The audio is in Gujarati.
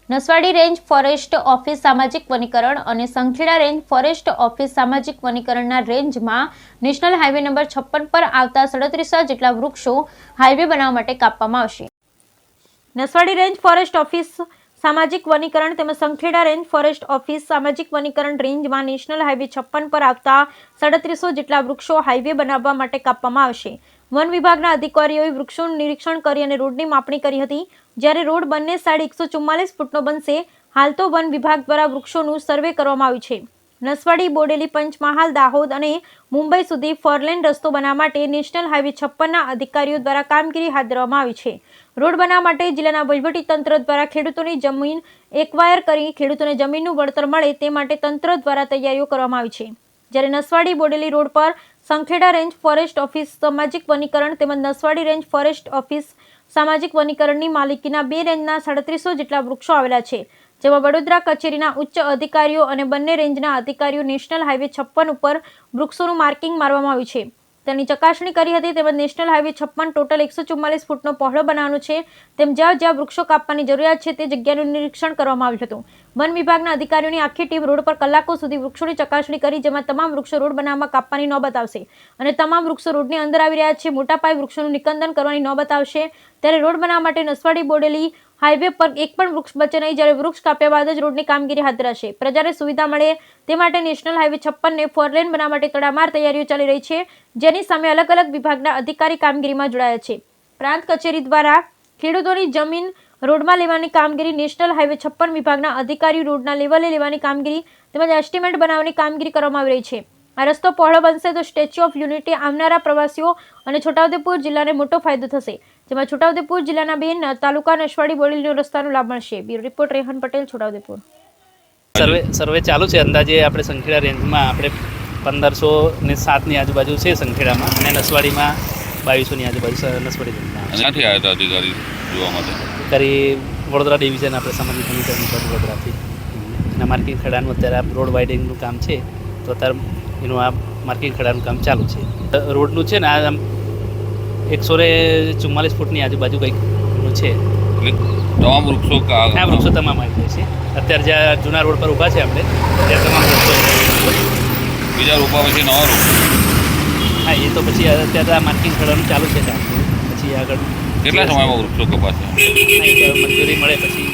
નસવાડી રેન્જ ફોરેસ્ટ ઓફિસ સામાજિક વનીકરણ અને સંખેડા રેન્જ ફોરેસ્ટ ઓફિસ સામાજિક વનીકરણના રેન્જમાં નેશનલ હાઈવે નંબર 56 પર આવતા 37 જેટલા વૃક્ષો હાઈવે બનાવવા માટે કાપવામાં આવશે। નસવાડી રેન્જ ફોરેસ્ટ ઓફિસ સામાજિક વનીકરણ તેમજ સંખેડા રેન્જ ફોરેસ્ટ ઓફિસ સામાજિક વનીકરણ રેન્જમાં નેશનલ હાઈવે 56 પર આવતા 37 જેટલા વૃક્ષો હાઈવે બનાવવા માટે કાપવામાં આવશે। વન વિભાગના અધિકારીઓએ વૃક્ષોનું નિરીક્ષણ કરી અને રોડની માપણી કરી હતી, જ્યારે રોડ બંને સાઈડ 144 ફૂટનો બનશે। હાલ તો વન વિભાગ દ્વારા વૃક્ષોનું સર્વે કરવામાં આવ્યું છે। નસવાડી, બોડેલી, પંચમહાલ, દાહોદ અને મુંબઈ સુધી ફોરલેન રસ્તો બનાવવા માટે નેશનલ હાઈવે 56ના અધિકારીઓ દ્વારા કામગીરી હાથ ધરવામાં આવી છે। રોડ બનાવવા માટે જિલ્લાના વહીવટીતંત્ર દ્વારા ખેડૂતોની જમીન એક્વાયર કરી ખેડૂતોને જમીનનું વળતર મળે તે માટે તંત્ર દ્વારા તૈયારીઓ કરવામાં આવી છે। જ્યારે નસવાડી બોડેલી રોડ પર સંખેડા રેન્જ ફોરેસ્ટ ઓફિસ સામાજિક વનીકરણ તેમજ નસવાડી રેન્જ ફોરેસ્ટ ઓફિસ સામાજિક વનીકરણની માલિકીના 2 રેન્જના 37 જેટલા વૃક્ષો આવેલા છે, જેમાં વડોદરા કચેરીના ઉચ્ચ અધિકારીઓ અને બંને રેન્જના અધિકારીઓ નેશનલ હાઈવે 56 ઉપર વૃક્ષોનું માર્કિંગ મારવામાં આવ્યું છે, તેની ચકાસણી કરી હતી। તેમજ નેશનલ હાઈવે 56 ટોટલ 144 ફૂટનો પહોળો બનાવવાનો છે, તેમ જ્યાં જ્યાં વૃક્ષો કાપવાની જરૂરિયાત છે તે જગ્યાનું નિરીક્ષણ કરવામાં આવ્યું હતું। વન વિભાગના અધિકારીઓની આખી ટીમ રોડ પર કલાકો સુધી વૃક્ષોની ચકાસણી કરી, જેમાં તમામ વૃક્ષો રોડ બનાવવામાં કાપવાની નોબત આવશે અને તમામ વૃક્ષો રોડની અંદર આવી રહ્યા છે, મોટા પાયે વૃક્ષોનું નિકંદન કરવાની નોબત આવશે। ત્યારે રોડ બનાવવા માટે નસવાડી બોડેલી હાઈવે પર એક પણ વૃક્ષ બચે નહીં, જ્યારે વૃક્ષ કાપ્યા બાદ જ રોડની કામગીરી હાથ ધરાશે। પ્રજાને સુવિધા મળે તે માટે નેશનલ હાઈવે 56ને ફોરલેન બનાવવા માટે તડામાર તૈયારીઓ ચાલી રહી છે, જેની સામે અલગ અલગ વિભાગના અધિકારી કામગીરીમાં જોડાયા છે। પ્રાંત કચેરી દ્વારા ખેડૂતોની જમીન રોડમાં લેવાની કામગીરી, નેશનલ હાઈવે 56 વિભાગના અધિકારીઓ રોડના લેવલે લેવાની કામગીરી તેમજ એસ્ટિમેટ બનાવવાની કામગીરી કરવામાં આવી રહી છે। આ રસ્તો પહોળો બનશે તો સ્ટેચ્યુ ઓફ યુનિટી આવનારા પ્રવાસીઓ અને છોટાઉદેપુર જિલ્લાને મોટો ફાયદો થશે, જેમાં છોટાઉદેપુર જિલ્લાના 2 તાલુકા નસવાડી બોડેલીનો રસ્તાનો લાભ મળશે। Bureau report Rehan Patel, Chhota Udepur. સર્વે ચાલુ છે। અંદાજે આપણે સંખેડા રેન્જમાં આપણે 1507ની આજુબાજુ છે સંખેડામાં, અને નસવાડીમાં 2200ની આજુબાજુ નસવાડી રેન્જમાં। ક્યાંથી આવ્યા હતા અધિકારી જોવા માટે? અધિકારી વડોદરા ડિવિઝન આપણે સામાજિક વનીકરણ વડોદરાથી, અને માર્કિંગ ખેડાનું અત્યારે રોડ વાઇડિંગનું કામ છે, તો અત્યારે એનું આ માર્કિંગ ખેડાનું કામ ચાલુ છે। રોડનું છે ને આ 144 ફૂટની આજુબાજુ કંઈકનું છે। તમામ વૃક્ષો આ વૃક્ષો તમામ આવી જાય છે। અત્યારે જ્યાં જૂના રોડ પર ઊભા છે આપણે ત્યાં તમામ વૃક્ષો, બીજા રોપા પછી નવા રોપ? હા, એ તો પછી અત્યારે આ માર્કિંગ ખેડાનું ચાલુ છે કામ, પછી આગળ કેટલા સમયમાં વૃક્ષો કપાશે? મંજૂરી મળે પછી